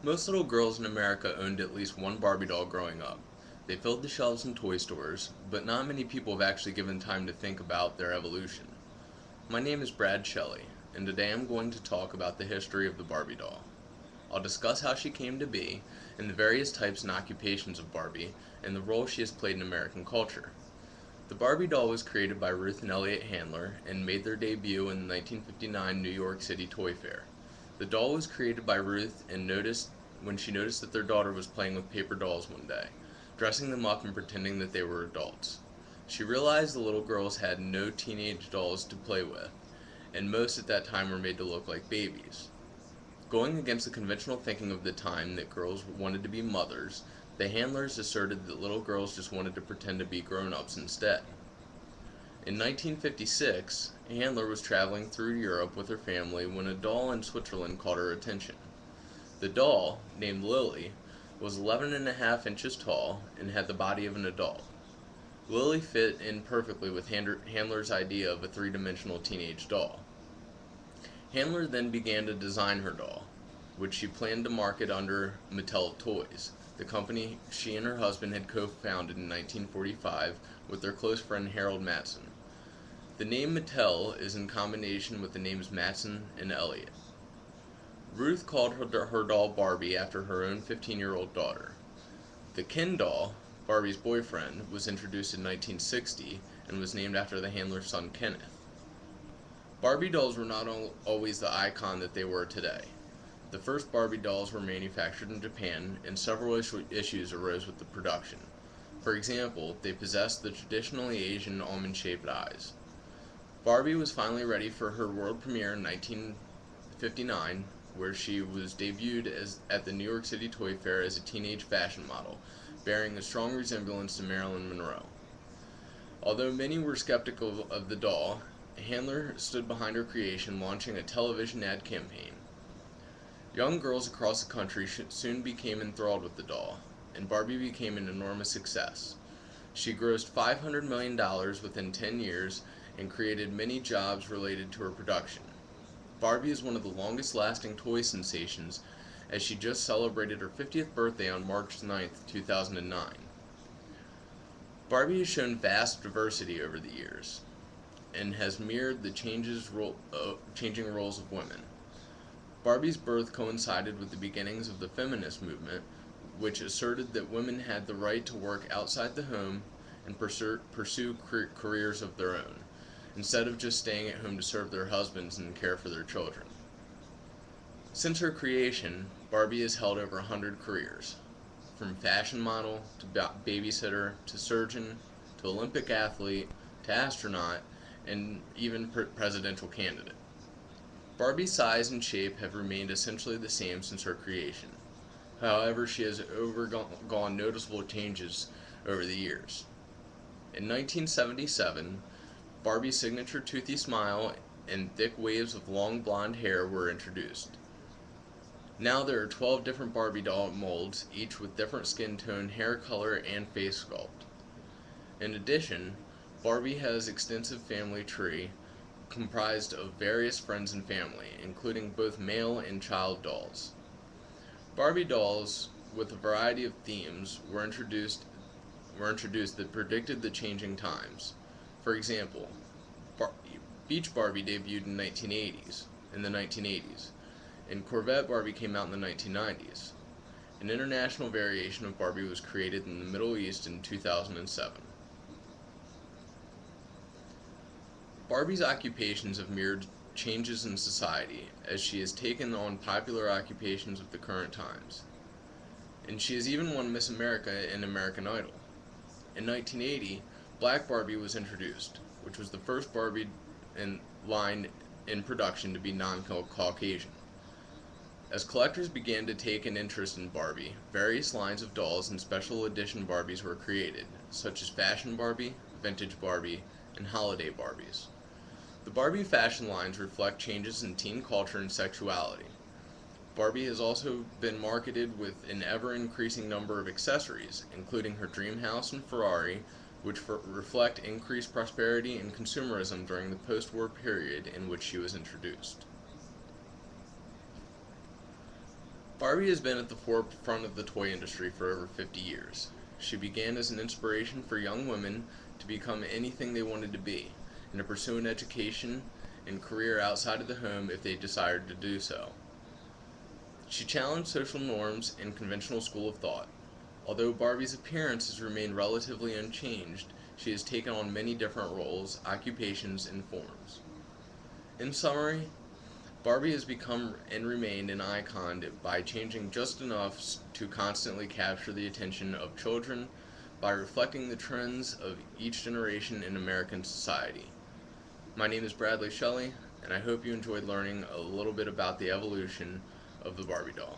Most little girls in America owned at least one Barbie doll growing up. They filled the shelves in toy stores, but not many people have actually given time to think about their evolution. My name is Brad Shelley, and today I'm going to talk about the history of the Barbie doll. I'll discuss how she came to be, and the various types and occupations of Barbie, and the role she has played in American culture. The Barbie doll was created by Ruth and Elliot Handler and made their debut in the 1959 New York City Toy Fair. The doll was created by Ruth and noticed when she noticed that their daughter was playing with paper dolls one day, dressing them up and pretending that they were adults. She realized the little girls had no teenage dolls to play with, and most at that time were made to look like babies. Going against the conventional thinking of the time that girls wanted to be mothers, the handlers asserted that little girls just wanted to pretend to be grown-ups instead. In 1956, Handler was traveling through Europe with her family when a doll in Switzerland caught her attention. The doll, named Lily, was 11.5 inches tall and had the body of an adult. Lily fit in perfectly with Handler's idea of a three-dimensional teenage doll. Handler then began to design her doll, which she planned to market under Mattel Toys, the company she and her husband had co-founded in 1945 with their close friend Harold Matson. The name Mattel is in combination with the names Matson and Elliot. Ruth called her doll Barbie after her own 15-year-old daughter. The Ken doll, Barbie's boyfriend, was introduced in 1960 and was named after the handler's son Kenneth. Barbie dolls were not always the icon that they were today. The first Barbie dolls were manufactured in Japan, and several issues arose with the production. For example, they possessed the traditionally Asian almond-shaped eyes. Barbie was finally ready for her world premiere in 1959, where she was debuted at the New York City Toy Fair as a teenage fashion model, bearing a strong resemblance to Marilyn Monroe. Although many were skeptical of the doll, Handler stood behind her creation, launching a television ad campaign. Young girls across the country soon became enthralled with the doll, and Barbie became an enormous success. She grossed $500 million within 10 years and created many jobs related to her production. Barbie is one of the longest-lasting toy sensations, as she just celebrated her 50th birthday on March 9, 2009. Barbie has shown vast diversity over the years, and has mirrored the changing roles of women. Barbie's birth coincided with the beginnings of the feminist movement, which asserted that women had the right to work outside the home and pursue careers of their own, instead of just staying at home to serve their husbands and care for their children. Since her creation, Barbie has held over 100 careers, from fashion model to babysitter to surgeon to Olympic athlete to astronaut and even presidential candidate. Barbie's size and shape have remained essentially the same since her creation. However, she has undergone noticeable changes over the years. In 1977, Barbie's signature toothy smile and thick waves of long blonde hair were introduced. Now there are 12 different Barbie doll molds, each with different skin tone, hair color, and face sculpt. In addition, Barbie has an extensive family tree comprised of various friends and family, including both male and child dolls. Barbie dolls with a variety of themes were introduced that predicted the changing times. For example, Beach Barbie debuted in the 1980s, and Corvette Barbie came out in the 1990s. An international variation of Barbie was created in the Middle East in 2007. Barbie's occupations have mirrored changes in society, as she has taken on popular occupations of the current times. And she has even won Miss America and American Idol. In 1980, Black Barbie was introduced, which was the first Barbie line in production to be non-Caucasian. As collectors began to take an interest in Barbie, various lines of dolls and special edition Barbies were created, such as Fashion Barbie, Vintage Barbie, and Holiday Barbies. The Barbie fashion lines reflect changes in teen culture and sexuality. Barbie has also been marketed with an ever-increasing number of accessories, including her dream house and Ferrari, which reflect increased prosperity and consumerism during the post-war period in which she was introduced. Barbie has been at the forefront of the toy industry for over 50 years. She began as an inspiration for young women to become anything they wanted to be, and to pursue an education and career outside of the home if they desired to do so. She challenged social norms and conventional school of thought. Although Barbie's appearance has remained relatively unchanged, she has taken on many different roles, occupations, and forms. In summary, Barbie has become and remained an icon by changing just enough to constantly capture the attention of children by reflecting the trends of each generation in American society. My name is Bradley Shelley, and I hope you enjoyed learning a little bit about the evolution of the Barbie doll.